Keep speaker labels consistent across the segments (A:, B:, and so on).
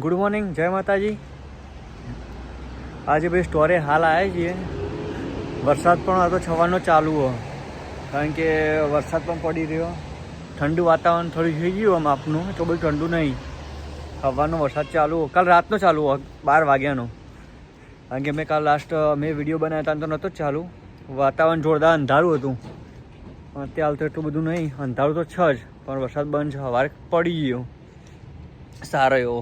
A: Good morning, જય માતાજી. આજે ભાઈ સ્ટોરે હાલ આવ્યા છીએ. વરસાદ પણ હતો છવાનો ચાલુ હો, કારણ કે વરસાદ પણ પડી રહ્યો. ઠંડુ વાતાવરણ થોડું થઈ ગયું આમ આપનું, તો બધું ઠંડુ નહીં. હવાનો વરસાદ ચાલુ હો, કાલ રાતનો ચાલુ હો 12 વાગ્યાનો. કારણ કે મેં કાલ લાસ્ટ મેં વિડીયો બનાવ્યા હતા તો નહોતો જ ચાલુ. વાતાવરણ જોરદાર અંધારું હતું. અત્યારે તો એટલું બધું નહીં, અંધારું તો છે જ, પણ વરસાદ બંધ છે. સવારે પડી ગયો સારો એવો.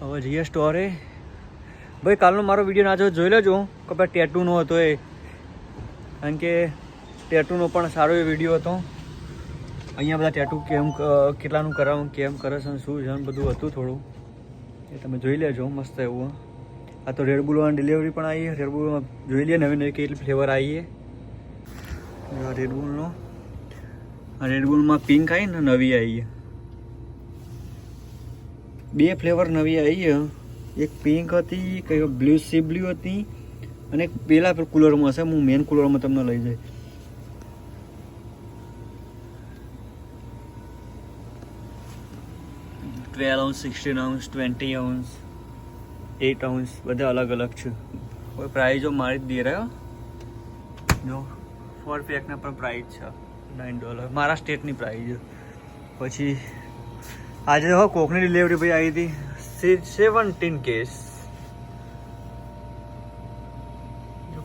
A: હવે જઈએ સ્ટોરે. ભાઈ કાલનો મારો વિડીયો ના જો જોઈ લેજો કે ભાઈ ટેટુનો હતો એ, કારણ કે ટેટુનો પણ સારો એ વિડીયો હતો. અહીંયા બધા ટેટુ કેમ કેટલાનું કરાવું, કેમ કરે છે, શું છે બધું હતું થોડું, એ તમે જોઈ લેજો. મસ્ત એવું. આ તો રેડબુલવાળી ડિલિવરી પણ આવી. રેડબુલમાં જોઈ લઈએ નવી નવી કેટલી ફ્લેવર આવી છે રેડબુલનો. રેડબુલમાં પિંક આવી ને નવી આવી, 2 ફ્લેવર નવી આવી. એક પિંક હતી, કઈ બ્લુ સી બ્લુ હતી, અને એક પેલા કુલરમાં હશે. હું મેન કુલરમાં તમને લઈ જાય. $12 ounce, $16 ounce, $20 ounce, $8 ounce બધા અલગ અલગ છે. કોઈ પ્રાઇઝો મારી જ દે રહ્યો જો. 4 પેકના પણ પ્રાઇઝ છે $9, મારા સ્ટેટની પ્રાઇઝ. પછી આજે હો કોકની ડિલિવરી ભાઈ આવી હતી 17 કેસ.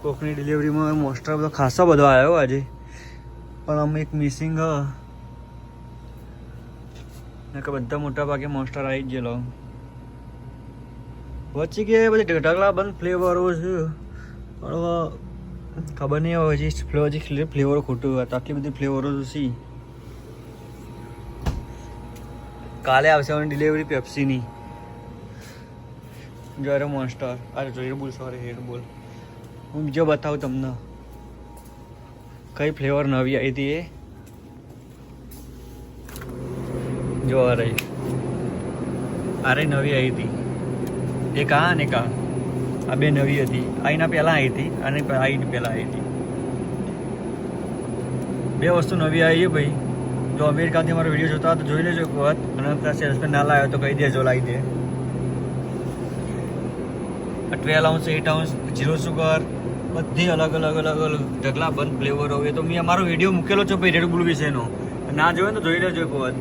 A: કોકની ડિલિવરીમાં મોસ્ટર બધો ખાસો બધો આવ્યો આજે, પણ અમે એક મિસિંગ હ કે બધા મોટા ભાગે મોસ્ટર આવી જ ગયેલો. વચ્ચે કે બધી ઢગલા બંધ ફ્લેવરો છે, પણ ખબર નહીં હવે હજી ફ્લેવરો ખોટું હતા. આટલી બધી ફ્લેવરો છે. કાલે આવશે ડિલિવરી પેપ્સીની. જો મોન્સ્ટર, અરે જો રેડબુલ, સોરી રેડબુલ. હું બીજો બતાવું તમને કઈ ફ્લેવર નવી આવી હતી એ. જો અરે નવી આવી હતી. એક આ ને આ 2 નવી હતી. આઈના પહેલાં આવી હતી અને આઈની પહેલાં આવી હતી. 2 વસ્તુ નવી આવી છે ભાઈ. જો અમેરિકાથી મારો વિડીયો જોતા હોય તો જોઈ લેજો એક વખત, અને ત્યાં સેલ્સમેન ના લાવ્યો તો કહી દેજો લાવી દે. 12 ounce, 8 ounce, 0 સુગર, બધી અલગ અલગ અલગ અલગ ઢગલા બંધ ફ્લેવર હોય. તો મેં અમારો વિડીયો મૂકેલો છે ભાઈ રેડબુલ વિશેનો, ના જોયો તો જોઈ લેજો એક વખત.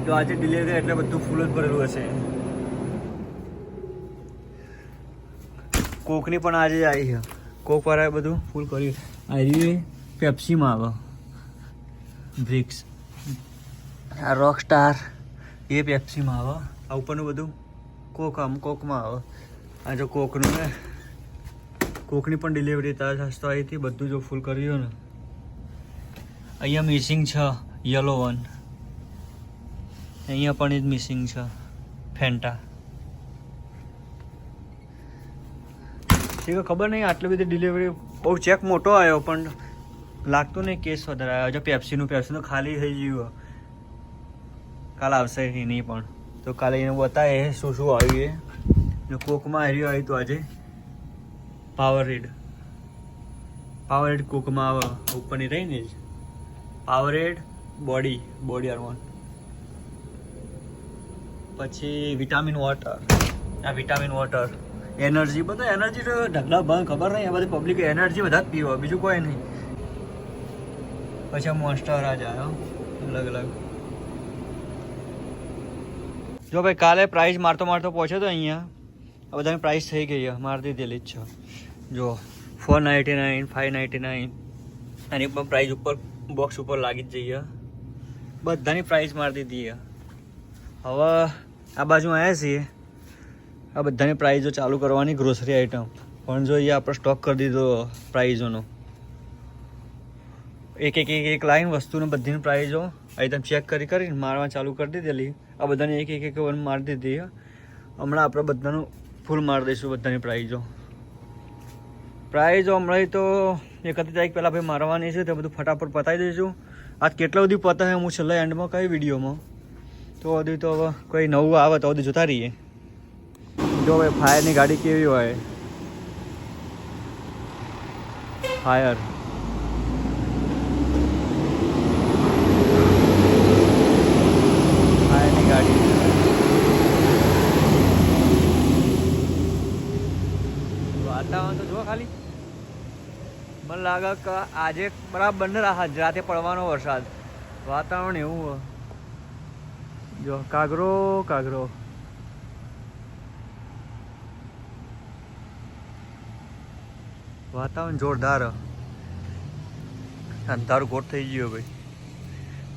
A: તો આજે ડિલિવરી એટલે બધું ફૂલ જ ભરેલું હશે. કોકની પણ આજે આવી છે. કોક વાળાએ બધું ફૂલ કર્યું. આ પેપ્સીમાં આવે બ્રિક્સ. આ રોક સ્ટાર એ પેપ્સીમાં આવે. આ ઉપરનું બધું કોકમાં આવે. આ જો કોકનું ને કોકની પણ ડિલિવરી તાર સસ્તો આવી હતી. બધું જો ફૂલ કર્યું ને. અહીંયા મિસિંગ છે યલો વન. અહીંયા પણ એ જ મિસિંગ છે ફેન્ટા. ઠીક, ખબર નહીં આટલી બધી ડિલિવરી. બહુ ચેક મોટો આવ્યો, પણ લાગતું નહીં કેસ વધારે આવ્યો. જો પેપ્સીનું ખાલી થઈ ગયું. કાલે આવશે એની પણ, તો કાલે એને બતાવે શું શું આવ્યું એ. જો કોકમાં આવ્યું આવ્યું તો આજે પાવરેડ કોકમાં આવે. ઉપરની રહી ને જ પાવરેડ બોડી આર1. પછી વિટામિન વોટર. આ વિટામિન વોટર એનર્જી, બધા એનર્જી તો ઢગલા બંધ. ખબર નહીં, આ બધી પબ્લિક એનર્જી બધા જ પીવો, બીજું કોઈ નહીં. પછી આ મોન્સ્ટર આ જાય અલગ અલગ. જો ભાઈ કાલે પ્રાઇસ મારતો પહોંચ્યો તો અહીંયા આ બધાની પ્રાઇસ થઈ ગઈ મારી દીધેલી જ છે. જો $4.99, $5.99, આની પણ પ્રાઇસ ઉપર બોક્સ ઉપર લાગી જ જઈએ. બધાની પ્રાઇસ મારી દીધી. હવે આ બાજુ આવ્યા છીએ. આ બધાની પ્રાઇઝો ચાલુ કરવાની ગ્રોસરી આઇટમ. પણ જો એ આપણે સ્ટોક કરી દીધો પ્રાઇઝોનો. એક લાઈન વસ્તુને બધીની પ્રાઇઝો આઇટમ ચેક કરીને મારવા ચાલુ કરી દીધેલી. આ બધાની એક વન મારી દીધી. હમણાં આપણે બધાનું ફૂલ મારી દઈશું. બધાની પ્રાઇઝો હમણાં તો 31 તારીખ પહેલાં ભાઈ મારવાની છે. તો બધું ફટાફટ પતાવી દઈશું. આજ કેટલા બધી પતાવે હું છેલ્લા એન્ડમાં કઈ વિડીયોમાં. તો હજી તો હવે કોઈ નવું આવે તો હજી જોતા રહીએ. જો ભાઈ ફાયરની ગાડી કેવી હોય. ફાયરની ગાડી વાતાવરણ તો જો ખાલી, મને લાગે કે આજે બરાબર ને રાતે પડવાનો વરસાદ. વાતાવરણ એવું હોય. જો કાગરો કાગરો. વાતાવરણ જોરદાર. અંધારું ગોટ થઈ ગયું ભાઈ.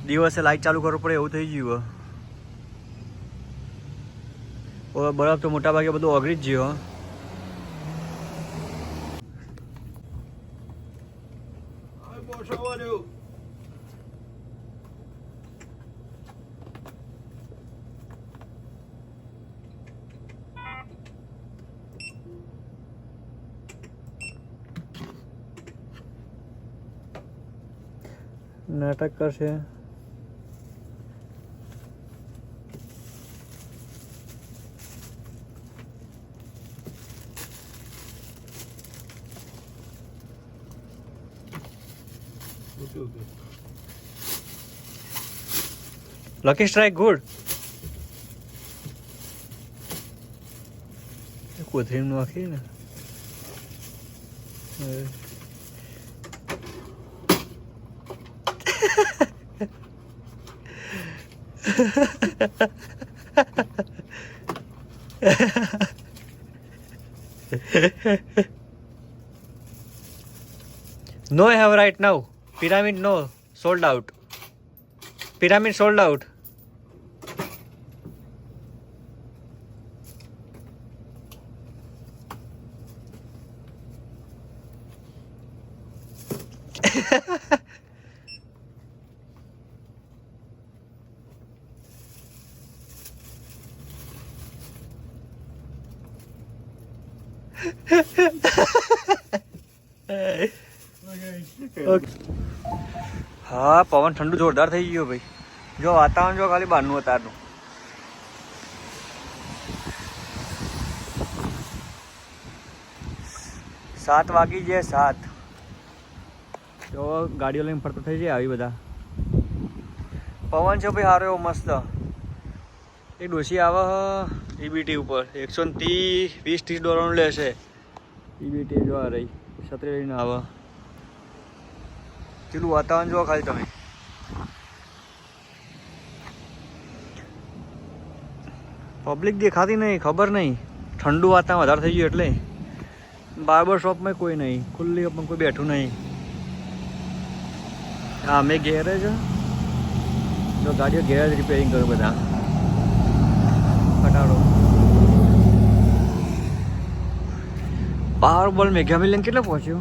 A: દિવસે લાઈટ ચાલુ કરવું પડે એવું થઈ ગયું. બરફ તો મોટા ભાગે બધું ઓગળી જ ગયો. નાટક કરશે. Lucky strike, good. કોથળીમાં નાખી ને. No, I have right now. Pyramid, no. Sold out. Pyramid sold out. હા પવન ઠંડુ જોરદાર થઈ ગયો ભાઈ. જો વાતાવરણ જો ખાલી બહારનું અત્યારનું. 7 વાગી જાય 7. જો ગાડીઓ લઈને ફરતો થઈ જાય આવી બધા. પવન છે ભાઈ સારો એવો મસ્ત. એ ડોસી આવે ઈબીટી ઉપર 130-20-30 લેશે. ઈબીટી જો આ રહી છત્રી લઈને આવે. પેલું વાતાવરણ જોવા ખાલી તમે. પબ્લિક દેખાતી નહીં, ખબર નહીં. ઠંડુ વાતાવરણ વધારે થઈ ગયું એટલે. બાર્બર શોપમાં કોઈ નહીં, ખુલ્લી પણ કોઈ બેઠું નહીં. હા અમે ગેરેજ જો ગાડીઓ ગેરેજ રિપેરિંગ કર્યું બધા. ફટાડો. પાવર બોલ મેગા મિલિયન કેટલો પહોંચ્યો?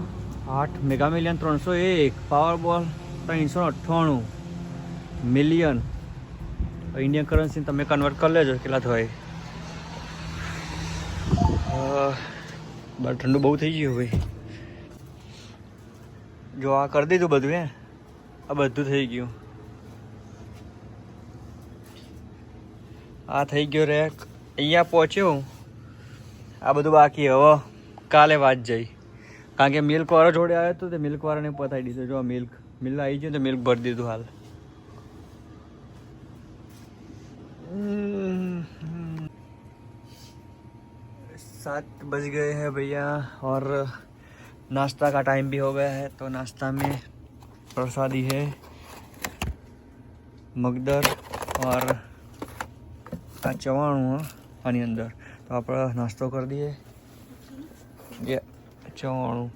A: 8 મેગા મિલિયન 301. પાવર બોલ 398 મિલિયન. ઇન્ડિયન કરન્સી તમે કન્વર્ટ કરી લેજો કેટલા થાય. બહાર ઠંડુ બહુ થઈ ગયું ભાઈ. જો આ કરી દીધું બધું હે. આ બધું થઈ ગયું. આ થઈ ગયો રેક. અહીંયા પહોંચ્યો. આ બધું બાકી. હવે કાલે વાત જઈ. કારણ કે મિલ્ક વાળો જોડે આવ્યો હતો તે મિલ્ક વાળાને પતાવી દીધો. જો મિલ્ક આવી ગયું તો મિલ્ક ભરી દીધું હાલ. 7 बज गए हैं भैया और नाश्ता का टाइम भी हो गया है. तो नाश्ता में प्रसादी है मगदर और આ ચવાણું આની અંદર. તો આપણે નાસ્તો કરી દઈએ. ये ચવાણું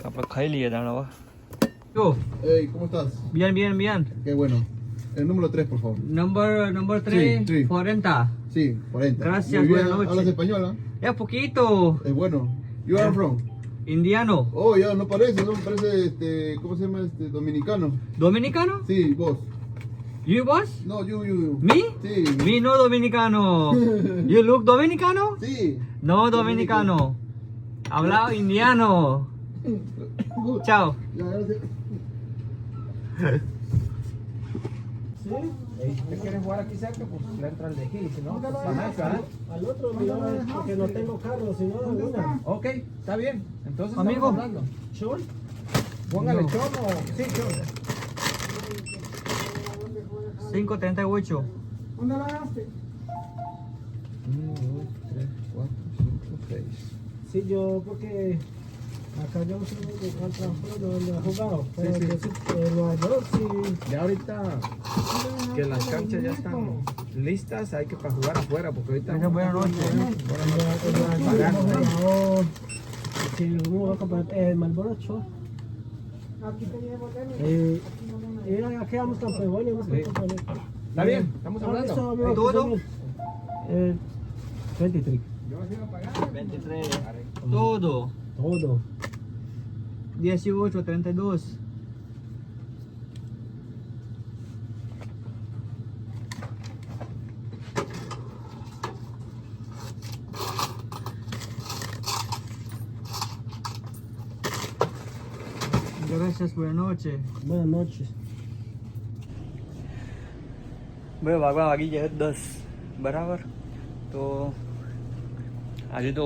A: આપણે ખાઈ લઈએ દાણા.
B: Hey, ¿cómo estás?
A: Bien, bien, bien.
B: Qué bueno. El número 3, por favor.
A: Number 3,
B: Sí.
A: 40.
B: Sí, 40.
A: Gracias,
B: Muy bien.
A: buenas noches.
B: ¿Hablas español?
A: Es poquito.
B: Es bueno. You are from?
A: Indiano.
B: Oh, ya, no parece, parece, ¿cómo se llama? Dominicano.
A: Dominicano?
B: Sí, vos.
A: You boss?
B: No, you.
A: Me?
B: Sí.
A: Me no dominicano. You look dominicano?
B: Sí.
A: No dominicano. Habla indiano. Chao.
B: Ya, gracias.
C: ¿Te quieres jugar aquí cerca? Pues le entran de aquí, si no,
D: Al otro no, porque no tengo carro, si no, una.
C: Ok, está bien. Entonces,
A: Amigo.
C: estamos hablando.
D: ¿Chon?
C: Póngale
A: No.
C: chon o... Sí, chon.
A: 5.38.
D: ¿Dónde la ganaste?
C: 1, 2, 3, 4, 5, 6.
D: yo porque acá yo soy de transfer no he jugado, pero
C: Sí, sí.
D: yo sí, en Nueva York sí.
C: Ya ahorita que las canchas ya están listas, hay que para jugar afuera, porque ahorita
A: Buenas noches.
D: Si uno va a comprar el Marlboro Show. Mira, aquí vamos campeones, vamos
C: Sí.
D: campeones.
C: ¿Está bien? ¿Estamos hablando?
A: ¿Todo?
D: 23.
C: Yo me iba a pagar.
A: 23. Todo.
D: Todo.
A: 18, 32. Gracias, buenas noches.
D: Buenas noches.
A: ભાઈ વાગી જાય 10 બરાબર. તો આજે તો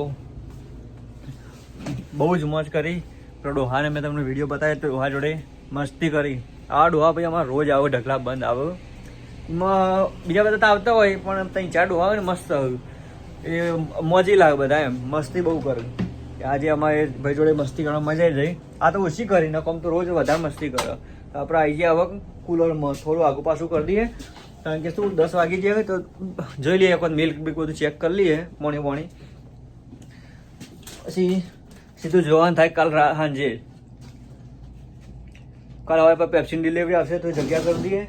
A: બહુ જ મોજ કરી. પેલો ડોહાને મેં તમને વિડીયો બતાવ્યો તો ડોહા જોડે મસ્તી કરી. આ ડોહા ભાઈ અમારે રોજ આવો ઢગલા બંધ આવે. એમાં બીજા બધા તો આવતા હોય પણ 3-4 ડોહા હોય ને મસ્ત આવ્યું એ મોજી લાગે બધા એમ મસ્તી બહુ કરે. આજે અમારે ભાઈ જોડે મસ્તી કરવા મજા આવી જાય. આ તો ઓછી કરી ને કમ તો રોજ વધારે મસ્તી કરે. તો આપણે આવી ગયા હવે કુલરમાં થોડું આગું પાછું કરી દઈએ કારણ કે શું 10 વાગી જાય તો જોઈ લઈએ એક વાર મિલ્ક બીક બધું ચેક કરી લઈએ મોણી પછી સીધું જોવાનું થાય કાલ સાંજે. કાલ હવે પેપ્સીની ડિલિવરી આવશે તો જગ્યા કરી દઈએ.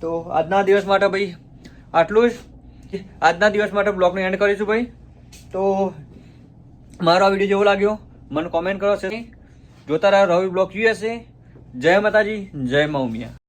A: તો આજના દિવસ માટે ભાઈ આટલું જ. આજના દિવસ માટે બ્લોગને એન્ડ કરીશું ભાઈ. તો મારો આ વિડીયો જેવો લાગ્યો મને કોમેન્ટ કરો છે. જોતા રહ્યો રવિ બ્લોગ યુએસએ. જય માતાજી, જય મા ઉમિયા.